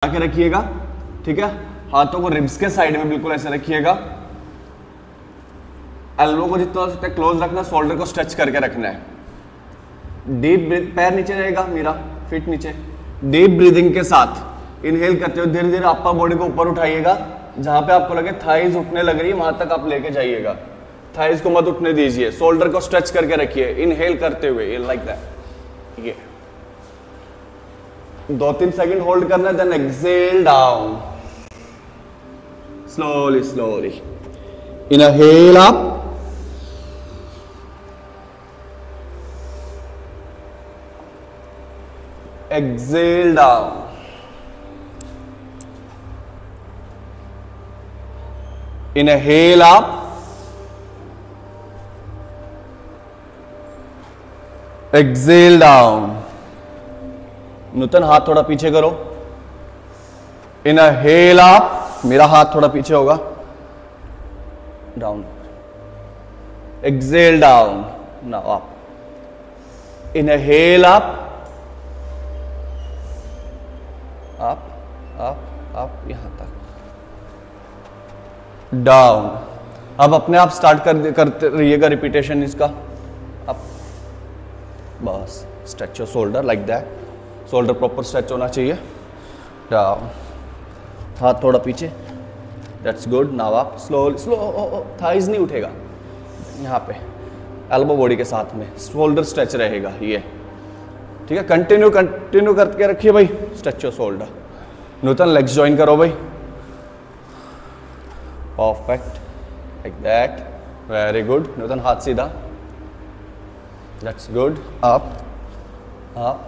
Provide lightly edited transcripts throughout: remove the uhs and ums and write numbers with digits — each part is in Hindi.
के रखिएगा, ठीक है। हाथों को रिब्स के साइड में बिल्कुल ऐसे रखिएगा। एल्बो को जितना हो सकता है क्लोज रखना, शोल्डर को स्ट्रेच करके रखना है। डीप ब्रीथ, पैर नीचे रहेगा मेरा, फीट नीचे। डीप ब्रीदिंग के साथ इनहेल करते हुए धीरे धीरे अपर बॉडी को ऊपर उठाइएगा। जहां पे आपको लगे थाइज उठने लग रही है वहां तक आप लेके जाइएगा। थाइज को मत उठने दीजिए, शोल्डर को स्ट्रेच करके रखिए इनहेल करते हुए, लाइक दैट। ये 2-3 सेकंड होल्ड करना है, then exhale down slowly slowly. Inhale up, exhale down, inhale up, exhale down। Nutan हाथ थोड़ा पीछे करो, इनहेल अप, मेरा हाथ थोड़ा पीछे होगा, down, exhale down, now up, inhale up, up up up, यहां तक, डाउन। अब अपने आप स्टार्ट करते रहिएगा रिपीटेशन इसका। अप, बस stretch your shoulder like that, shoulder proper stretch होना चाहिए। डाउन, हाथ थोड़ा पीछे, that's good. Now up, slow slow, thighs नहीं उठेगा, यहाँ पे एल्बो बॉडी के साथ में शोल्डर स्ट्रेच रहेगा, ये ठीक है। कंटिन्यू करके रखिए भाई, stretch your shoulder. Nutan legs join करो भाई, perfect, like that, very good. Nutan हाथ सीधा, that's good. Up up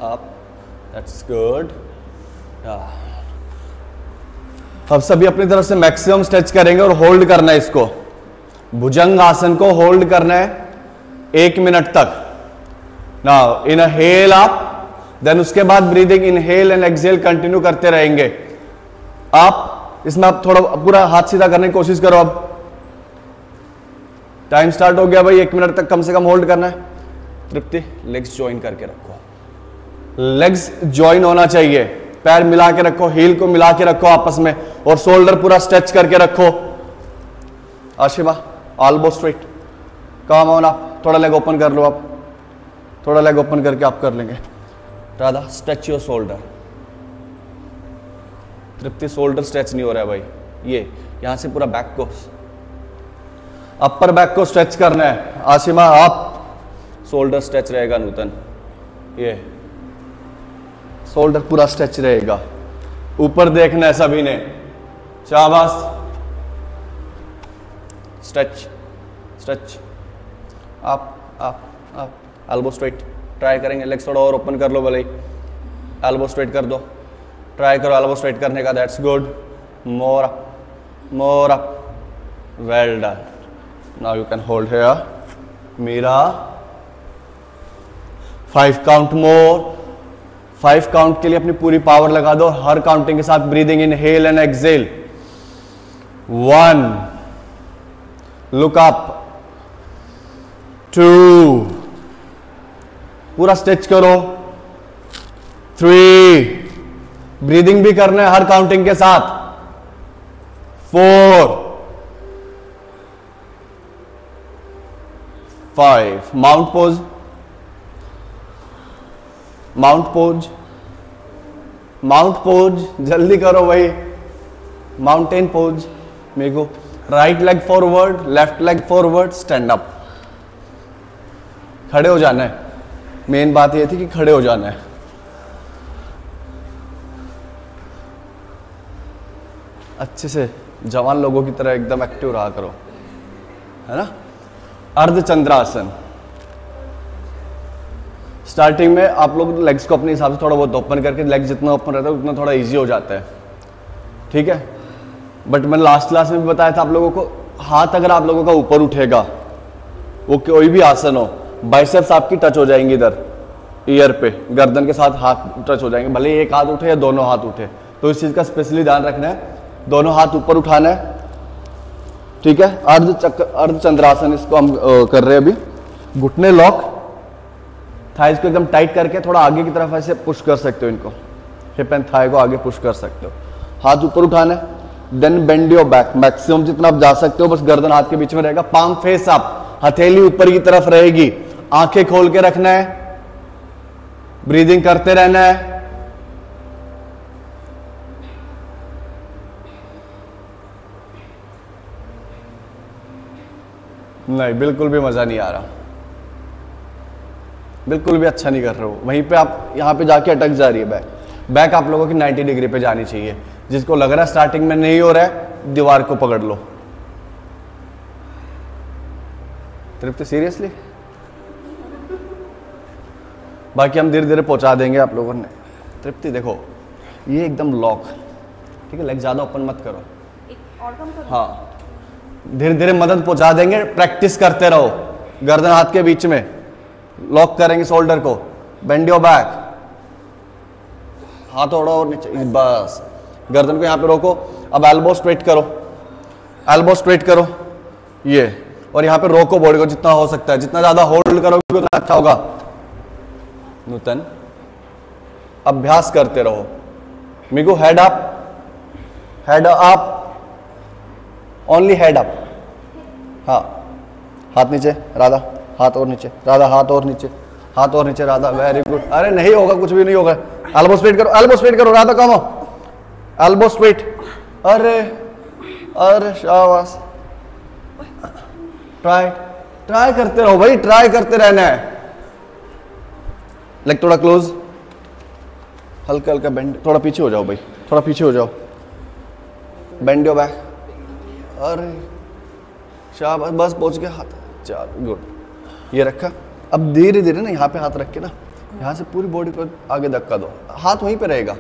up, that's good. अब सभी अपनी तरफ से मैक्सिमम स्ट्रेच करेंगे और होल्ड करना है इसको। भुजंग आसन को होल्ड करना है 1 मिनट तक। नाउ इनहेल अप, देन उसके बाद breathing inhale and exhale continue करते रहेंगे। आप इसमें आप थोड़ा पूरा हाथ सीधा करने की कोशिश करो। अब टाइम स्टार्ट हो गया भाई, 1 मिनट तक कम से कम होल्ड करना है। तृप्ति, लेग्स ज्वाइन करके रखो, लेग्स ज्वाइन होना चाहिए, पैर मिला के रखो, हील को मिला के रखो आपस में, और शोल्डर पूरा स्ट्रेच करके रखो। आशिमा, एल्बो स्ट्रेट, काम ऑन। आप थोड़ा लेग ओपन कर लो, आप थोड़ा लेग ओपन करके आप कर लेंगे। Radha, stretch your shoulder. Tripti, shoulder stretch नहीं हो रहा है भाई, ये यहां से पूरा बैक को, अपर बैक को स्ट्रेच करना है। आशिमा, आप शोल्डर स्ट्रेच रहेगा। नूतन, ये शोल्डर पूरा स्ट्रेच रहेगा, ऊपर देखना है सभी ने, शाबाश। Stretch stretch, up up up, elbow straight, try करेंगे। लेग्स थोड़ा और ओपन कर लो भले ही, एल्बो स्ट्रेट कर दो, ट्राई करो एल्बो स्ट्रेट करने का, that's good. More up, more up, well done. Now you can hold here, Meera. 5 count more, 5 count के लिए अपनी पूरी पावर लगा दो। हर काउंटिंग के साथ breathing inhale and exhale. 1, look up, 2, पूरा स्ट्रेच करो, 3, ब्रीदिंग भी करना है हर काउंटिंग के साथ, 4, 5, mount pose, mount pose, mount pose, जल्दी करो भाई, माउंटेन पोज। मेरे को right leg forward, left leg forward, stand up. खड़े हो जाना है, मेन बात ये थी कि खड़े हो जाना है। अच्छे से जवान लोगों की तरह एकदम एक्टिव रहा करो, है ना। अर्धचंद्रासन, स्टार्टिंग में आप लोग लेग्स को अपने हिसाब से थोड़ा बहुत ओपन करके, लेग जितना ओपन रहता है उतना थोड़ा इजी हो जाता है, ठीक है। बट मैंने लास्ट क्लास में भी बताया था आप लोगों को, हाथ अगर आप लोगों का ऊपर उठेगा, वो कोई भी आसन हो, बाइसेप्स आपकी टच हो जाएंगी इधर ईयर पे, गर्दन के साथ हाथ टच हो जाएंगे, भले एक हाथ उठे या दोनों हाथ उठे। तो इस चीज का स्पेशली ध्यान रखना है, दोनों हाथ ऊपर उठाना है, ठीक है। अर्धचंद्रासन इसको हम कर रहे हैं अभी। घुटने लॉक, थाइज को एकदम टाइट करके थोड़ा आगे की तरफ ऐसे पुश कर सकते हो इनको, हिप एंड थाई को आगे पुश कर सकते हो। हाथ ऊपर उठाना है, then bend your back, maximum जितना आप जा सकते हो, बस गर्दन हाथ के बीच में रहेगा, पाम फेस अप, हथेली ऊपर की तरफ रहेगी, आंखें खोल के रखना है, ब्रीदिंग करते रहना है। नहीं, बिल्कुल भी मजा नहीं आ रहा, बिल्कुल भी अच्छा नहीं कर रहे हो। वहीं पे आप यहां पे जाके अटक जा रही है बैक। बैक आप लोगों की 90 डिग्री पे जानी चाहिए। जिसको लग रहा है स्टार्टिंग में नहीं हो रहा है, दीवार को पकड़ लो। तृप्ति सीरियसली, बाकी हम धीरे धीरे पहुंचा देंगे आप लोगों ने। तृप्ति देखो, ये एकदम लॉक, ठीक है, लेग ज्यादा ओपन मत करो, और कम करो। हाँ, धीरे धीरे मदद पहुंचा देंगे, प्रैक्टिस करते रहो। गर्दन हाथ के बीच में लॉक करेंगे शोल्डर को, बेंड योर बैक, हाथ ओढ़ो और नीचे, बस गर्दन को यहां पे रोको। अब एल्बो स्ट्रेट करो, एल्बो स्ट्रेट करो ये, और यहां पे रोको बॉडी को जितना हो सकता है। जितना ज्यादा होल्ड करोगे उतना अच्छा होगा। नूतन अभ्यास करते रहो। Migu head up, head up, only head up. हाँ, हाथ नीचे राधा, हाथ और नीचे राधा, हाथ और नीचे, हाथ और नीचे राधा, वेरी गुड। अरे नहीं होगा, कुछ भी नहीं होगा। एल्बो स्ट्रेट करो, एल्बो स्ट्रेट करो राधा, कम हो, एल्बो स्ट्रेट। अरे अरे शाबाश, ट्राई ट्राई करते रहो भाई, ट्राई करते रहना है। लेग थोड़ा क्लोज, हल्का हल्का बेंड, थोड़ा पीछे हो जाओ भाई, थोड़ा पीछे हो जाओ, बेंड योर बैक। अरे शाबाश, बस पहुंच गया हाथ, चलो गुड। ये रखा, अब धीरे धीरे ना यहाँ पे हाथ रख के ना, यहाँ से पूरी बॉडी को आगे धक्का दो, हाथ वहीं पे रहेगा।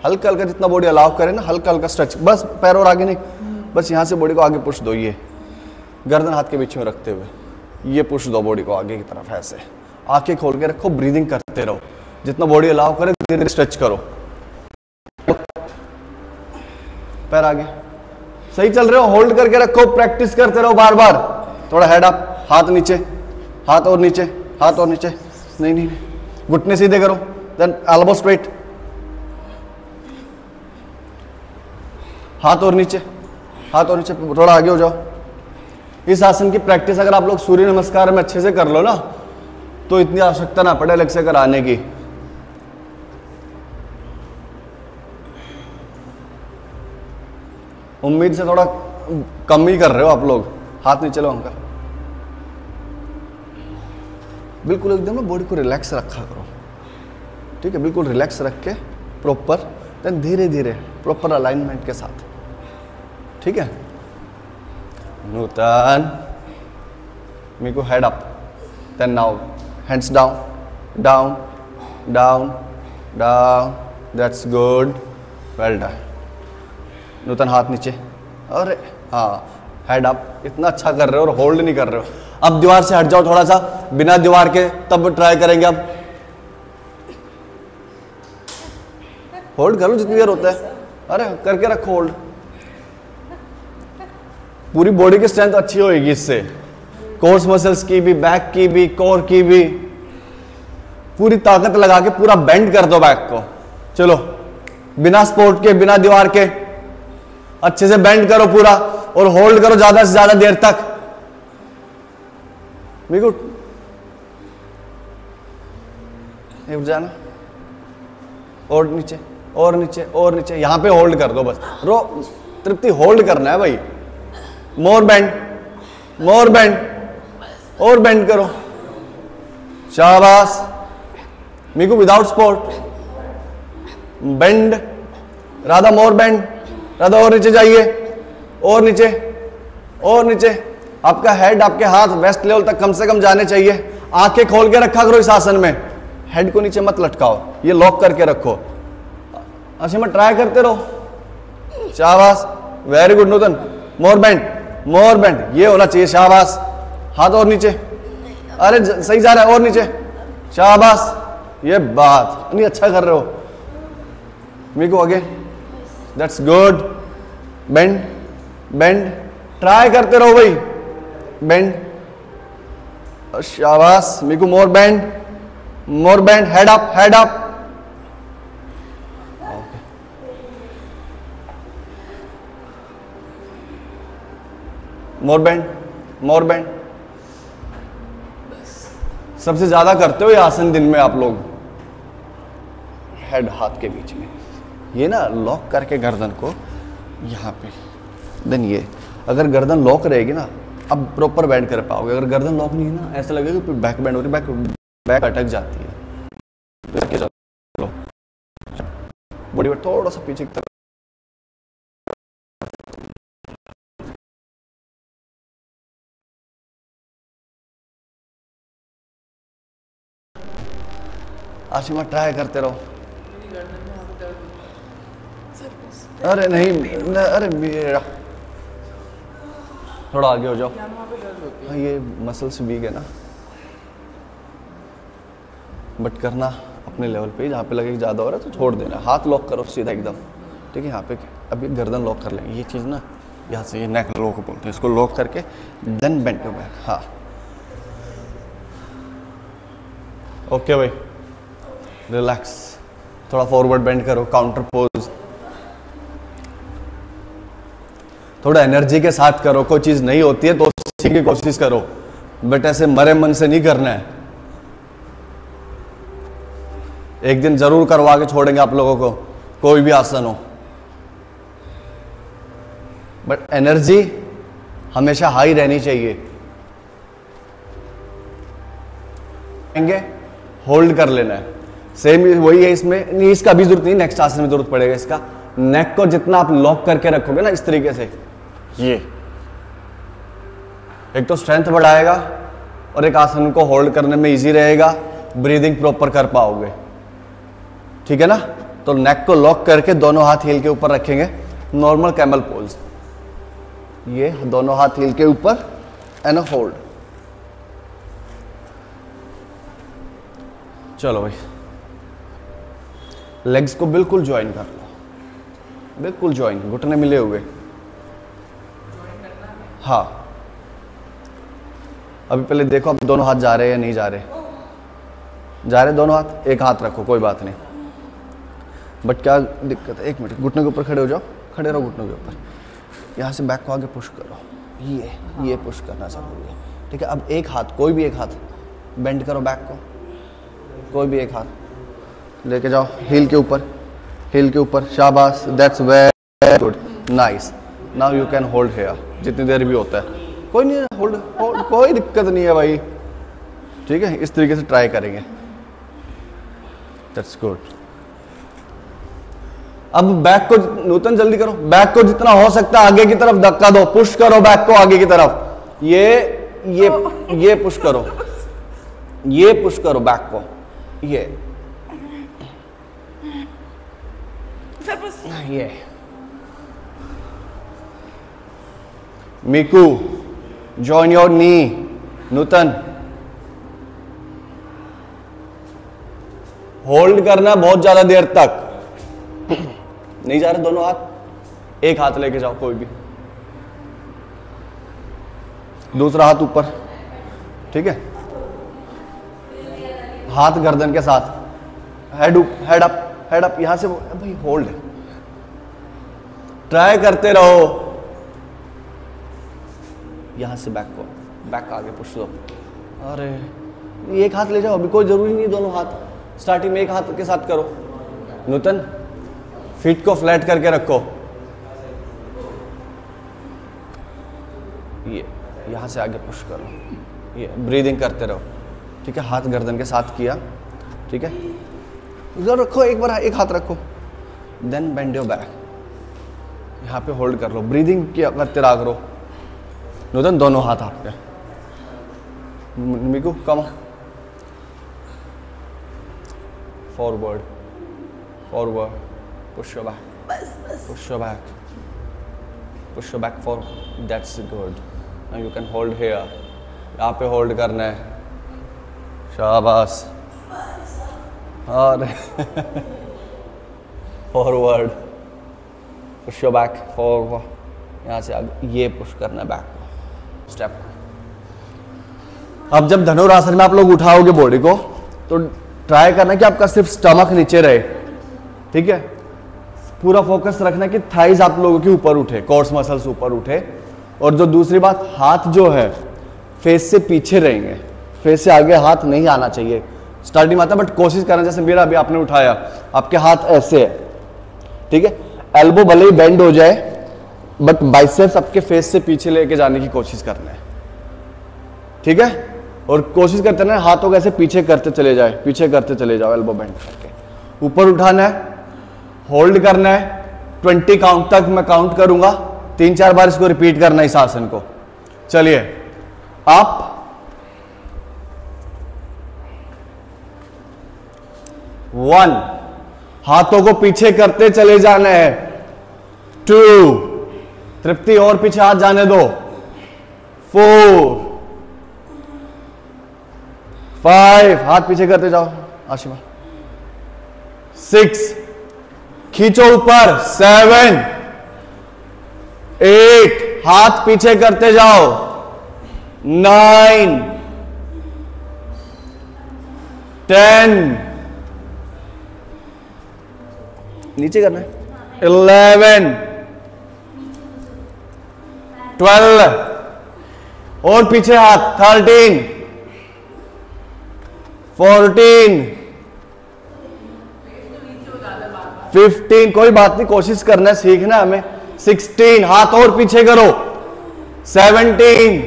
हल्का हल्का जितना बॉडी अलाउ करे ना, हल्का हल्का स्ट्रेच, बस पैर और आगे नहीं, बस यहाँ से बॉडी को आगे पुश दो। ये गर्दन हाथ के बीच में रखते हुए ये पुश दो बॉडी को आगे की तरफ, ऐसे आंखें खोल के रखो, ब्रीदिंग करते रहो। जितना बॉडी अलाउ करे धीरे धीरे स्ट्रेच करो, पैर आगे, सही चल रहे हो, होल्ड करके रखो, प्रैक्टिस करते रहो बार बार। थोड़ा हेड अप, हाथ नीचे, हाथ और नीचे, हाथ और नीचे, नहीं नहीं, घुटने सीधे करो, देन एल्बो स्ट्रेट, हाथ और नीचे, हाथ और नीचे, थोड़ा आगे हो जाओ। इस आसन की प्रैक्टिस अगर आप लोग सूर्य नमस्कार में अच्छे से कर लो ना, तो इतनी आवश्यकता ना पड़े अलग से कराने की। उम्मीद से थोड़ा कम ही कर रहे हो आप लोग। हाथ नीचे लो अंकल, बिल्कुल एकदम ना बॉडी को रिलैक्स रखा करो, ठीक है, बिल्कुल रिलैक्स रख के प्रॉपर, देन धीरे धीरे प्रॉपर अलाइनमेंट के साथ, ठीक है। नूतन मेरे को head up, then now hands down, down down down, that's good, well done. Nutan हाथ नीचे, अरे हाँ, हेड अप, इतना अच्छा कर रहे हो और होल्ड नहीं कर रहे हो। अब दीवार से हट जाओ थोड़ा सा, बिना दीवार के, तब ट्राई करेंगे। अब होल्ड करो जितनी देर होता है, अरे करके रखो होल्ड, पूरी बॉडी की स्ट्रेंथ अच्छी होगी इससे, कोर्स मसल्स की भी, बैक की भी, कोर की भी, पूरी ताकत लगा के पूरा बेंड कर दो बैक को। चलो, बिना सपोर्ट के, बिना दीवार के, अच्छे से बेंड करो पूरा, और होल्ड करो ज्यादा से ज्यादा देर तक। गुड, उठ जाना, और नीचे, और नीचे, और नीचे, यहां पे होल्ड कर दो बस। रो तृप्ति, होल्ड करना है भाई। मोर बेंड, मोर बेंड, और बेंड करो, शाबाश। मीकू विदाउट सपोर्ट, बेंड, राधा मोर बेंड, राधा और नीचे जाइए, और नीचे, और नीचे। आपका हेड, आपके हाथ वेस्ट लेवल तक कम से कम जाने चाहिए। आंखें खोल के रखा करो इस आसन में, हेड को नीचे मत लटकाओ, ये लॉक करके रखो। अच्छा, मैं ट्राई करते रहो, शाबाश, वेरी गुड। नूतन मोर बेंड, मोर बेंड, ये होना चाहिए, शाबाश। हाथ और नीचे, अरे सही जा रहा है, और नीचे, शाबाश, ये बात नहीं, अच्छा कर रहे हो। मीकू आगे, that's good, bend, bend, try करते रहो भाई, बेंड, शाबाश। Miku more bend, more bend, head up, head up, more bend, more bend. सबसे ज्यादा करते हो ये आसन दिन में आप लोग, हेड हाथ के बीच में, ये ना लॉक करके गर्दन को यहाँ पे, देन ये, अगर गर्दन लॉक रहेगी ना अब प्रॉपर बैंड कर पाओगे। अगर गर्दन लॉक नहीं है ना ऐसा लगेगा कि बैक बैंड हो रही है, बैक अटक जाती है। चलो बॉडी वेट थोड़ा सा पीछे की तरफ, आशिमा ट्राई करते रहो। अरे नहीं, अरे मेरा थोड़ा आगे हो जाओ। हाँ ये मसल्स वीक है ना, बट करना अपने लेवल पे, जहाँ पे लगे कि ज़्यादा हो रहा है तो छोड़ देना। हाथ लॉक करो सीधा एकदम, ठीक है। यहाँ पे अभी गर्दन लॉक कर लेंगे, ये चीज़ ना यहाँ से, ये नेक लॉक बोलते हैं इसको, लॉक करके देन बेंड योर बैक। हाँ ओके भाई, रिलैक्स, थोड़ा फॉरवर्ड बेंड करो, काउंटर पोज, थोड़ा एनर्जी के साथ करो। कोई चीज नहीं होती है तो सीखने की कोशिश करो, बट ऐसे मरे मन से नहीं करना है। एक दिन जरूर करवा के छोड़ेंगे आप लोगों को, कोई भी आसन हो, बट एनर्जी हमेशा हाई रहनी चाहिए। होल्ड कर लेना है, सेम वही है इसमें, नहीं इसका भी जरूरत नहीं, नेक्स्ट आसन में जरूरत पड़ेगा इसका। नेक को जितना आप लॉक करके रखोगे ना इस तरीके से, ये एक तो स्ट्रेंथ बढ़ाएगा और एक आसन को होल्ड करने में इजी रहेगा, ब्रीदिंग प्रॉपर कर पाओगे, ठीक है ना। तो नेक को लॉक करके दोनों हाथ हील के ऊपर रखेंगे, नॉर्मल कैमल पोज, ये दोनों हाथ हील के ऊपर एंड होल्ड। चलो भाई, लेग्स को बिल्कुल ज्वाइन कर लो, बिल्कुल ज्वाइन, घुटने मिले हुए। हाँ अभी पहले देखो अब दोनों हाथ जा रहे हैं या नहीं जा रहे, जा रहे दोनों हाथ, एक हाथ रखो कोई बात नहीं, बट क्या दिक्कत है, एक मिनट, घुटने के ऊपर खड़े हो जाओ, खड़े रहो घुटनों के ऊपर, यहाँ से बैक को आगे पुश करो, ये पुश करना जरूरी है, ठीक है। अब एक हाथ, कोई भी एक हाथ बेंड करो बैक को, कोई भी एक हाथ लेके जाओ हील के ऊपर, हील के ऊपर, शाबाश, that's very good, nice. Now you can hold here, जितनी देर भी होता है, कोई नहीं, होल्ड, कोई दिक्कत नहीं है भाई, ठीक है। इस तरीके से ट्राई करेंगे, दैट्स गुड। अब बैक को, नूतन जल्दी करो, बैक को जितना हो सकता है आगे की तरफ धक्का दो, पुश करो बैक को आगे की तरफ, ये पुश करो, ये पुश करो बैक को, ये Miku join your knee, Nutan hold करना बहुत ज्यादा देर तक, नहीं जा रहे दोनों हाथ, एक हाथ लेके जाओ कोई भी, दूसरा हाथ ऊपर, ठीक है, हाथ गर्दन के साथ, हेड अप, हेड अप, यहां से भाई होल्ड, ट्राई करते रहो, यहां से बैक को, बैक आगे पुश दो, अरे एक हाथ ले जाओ, अभी कोई जरूरी नहीं दोनों हाथ, स्टार्टिंग में एक हाथ के साथ करो। नूतन फीट को फ्लैट करके रखो, ये यहां से आगे पुश करो, ये ब्रीदिंग करते रहो, ठीक है। हाथ गर्दन के साथ किया, ठीक है, इधर रखो, एक बार एक हाथ रखो, देन बेंड योर बैक, यहाँ पे होल्ड कर लो, ब्रीदिंग किया करते रहा करो। नूतन दोनों हाथ आपके, Miku come, forward, forward, push your back, push your back, push your back forward, that's good. Now you can hold here, यहाँ पे होल्ड करना है, शाबाश, और forward, push your back forward, यहाँ से आगे ये पुश करना है बैक को, स्टेप को। अब जब धनुरासन में आप लोग उठाओगे बॉडी को तो ट्राई करना कि आपका सिर्फ स्टमक नीचे रहे, ठीक है। पूरा फोकस रखना कि थाइज आप लोगों के ऊपर उठे, कोर्स मसल्स ऊपर उठे, और जो दूसरी बात, हाथ जो है फेस से पीछे रहेंगे, फेस से आगे हाथ नहीं आना चाहिए। स्टार्टिंग में आता है बट कोशिश करना, जैसे मेरा अभी आपने उठाया, आपके हाथ ऐसे है, ठीक है। एल्बो भले ही बेंड हो जाए बट बाइसेप्स आपके फेस से पीछे लेके जाने की कोशिश करना है, ठीक है। और कोशिश करते रहना हाथों को ऐसे पीछे करते चले जाए, पीछे करते चले जाओ, एल्बो बेंड करके। ऊपर उठाना है, होल्ड करना है 20 काउंट तक, मैं काउंट करूंगा, 3-4 बार इसको रिपीट करना है इस आसन को। चलिए आप 1, हाथों को पीछे करते चले जाना है। 2, तृप्ति और पीछे हाथ जाने दो। 4, 5, हाथ पीछे करते जाओ आशिमा। 6, खींचो ऊपर। 7, 8, हाथ पीछे करते जाओ। 9, 10, नीचे करना है। 11, 12, और पीछे हाथ। 13, 14, 15, कोई बात नहीं, कोशिश करना है, सीखना है हमें। 16, हाथ और पीछे करो। 17,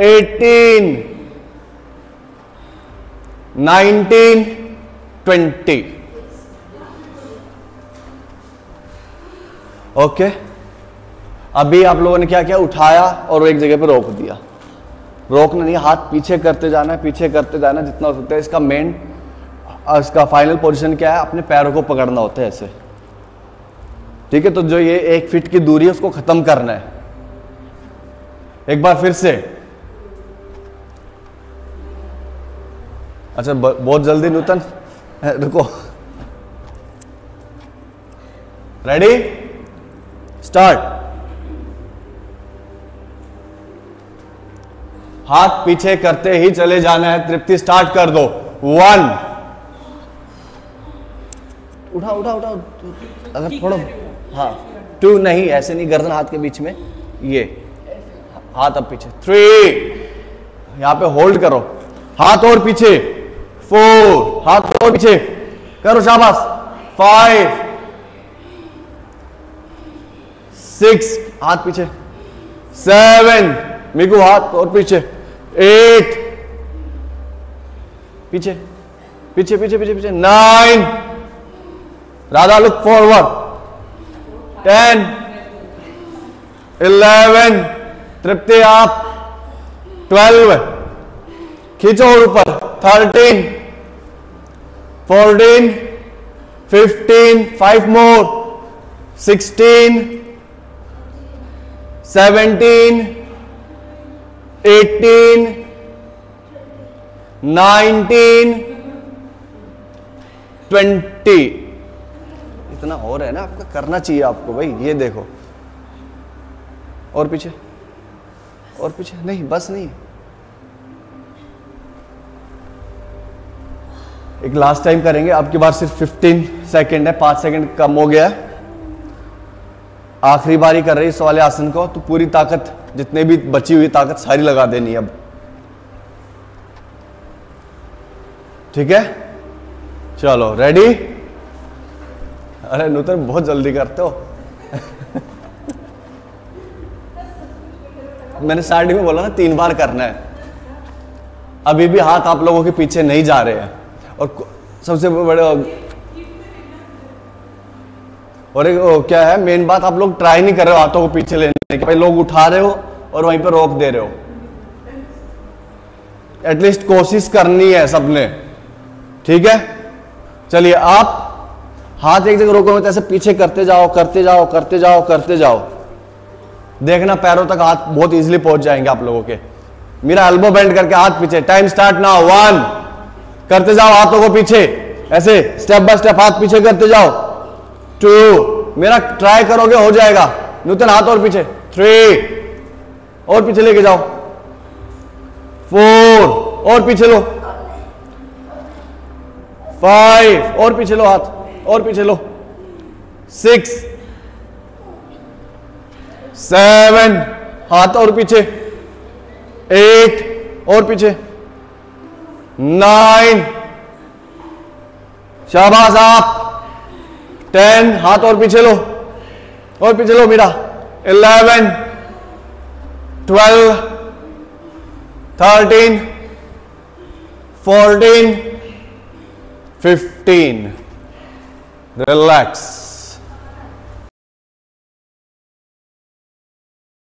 18, 19, 20। ओके, अभी आप लोगों ने क्या किया, उठाया और एक जगह पे रोक दिया। रोकना नहीं, हाथ पीछे करते जाना है, पीछे करते जाना है जितना हो सकता है। इसका मेन, इसका फाइनल पोजीशन क्या है, अपने पैरों को पकड़ना होता है ऐसे, ठीक है। तो जो ये 1 फीट की दूरी है उसको खत्म करना है। एक बार फिर से, अच्छा बहुत जल्दी नूतन, रुको, रेडी, स्टार्ट। हाथ पीछे करते ही चले जाना है। तृप्ति स्टार्ट कर दो। 1, उठा उठा उठा, अगर थोड़ा, हाँ। 2 नहीं, ऐसे नहीं, गर्दन हाथ के बीच में, ये हाथ अब पीछे। 3, यहां पे होल्ड करो, हाथ और पीछे। 4, हाथ और पीछे करो, शाबाश। 5, 6, हाथ पीछे। 7, मिगू हाथ और पीछे। 8, पीछे पीछे पीछे पीछे पीछे। 9, राधा लुक फॉरवर्ड। 10, 11, तृप्ति आप। 12, खींचो और ऊपर। 13, 14, 15, 5 मोर। 16, 17, 18, 19, 20। इतना हो रहा है ना, आपका करना चाहिए आपको भाई। ये देखो, और पीछे, और पीछे, नहीं बस नहीं। एक लास्ट टाइम करेंगे, आपकी बार सिर्फ 15 सेकेंड है, 5 सेकेंड कम हो गया। आखिरी बारी कर रही इस वाले आसन को, तो पूरी ताकत, जितने भी बची हुई ताकत सारी लगा देनी अब, ठीक है। चलो रेडी। अरे नूतन बहुत जल्दी करते हो। मैंने स्टार्टिंग में बोला ना 3 बार करना है। अभी भी हाथ आप लोगों के पीछे नहीं जा रहे हैं। और सबसे बड़े, और एक क्या है मेन बात, आप लोग ट्राई नहीं कर रहे हो हाथों को पीछे लेने की। भाई लोग उठा रहे हो और वहीं पर रोक दे रहे हो। एटलीस्ट कोशिश करनी है सबने, ठीक है। चलिए आप हाथ एक जगह रोको, ऐसे पीछे करते जाओ, करते जाओ, करते जाओ, करते जाओ। देखना पैरों तक हाथ बहुत इजीली पहुंच जाएंगे आप लोगों के। मेरा एल्बो बेंड करके हाथ पीछे। Time start now. 1, करते जाओ हाथों को पीछे, ऐसे स्टेप बाय स्टेप हाथ पीछे करते जाओ। 2, मेरा ट्राई करोगे हो जाएगा। नूतन हाथ और पीछे। 3, और पीछे लेके जाओ। 4, और पीछे लो। 5, और पीछे लो हाथ, और पीछे लो। 6, 7, हाथ और पीछे, 8 और पीछे, 9, शाबाश आप, 10, हाथ और पीछे लो, और पीछे लो मेरा, 11, 12, 13, 14, 15, रिलैक्स।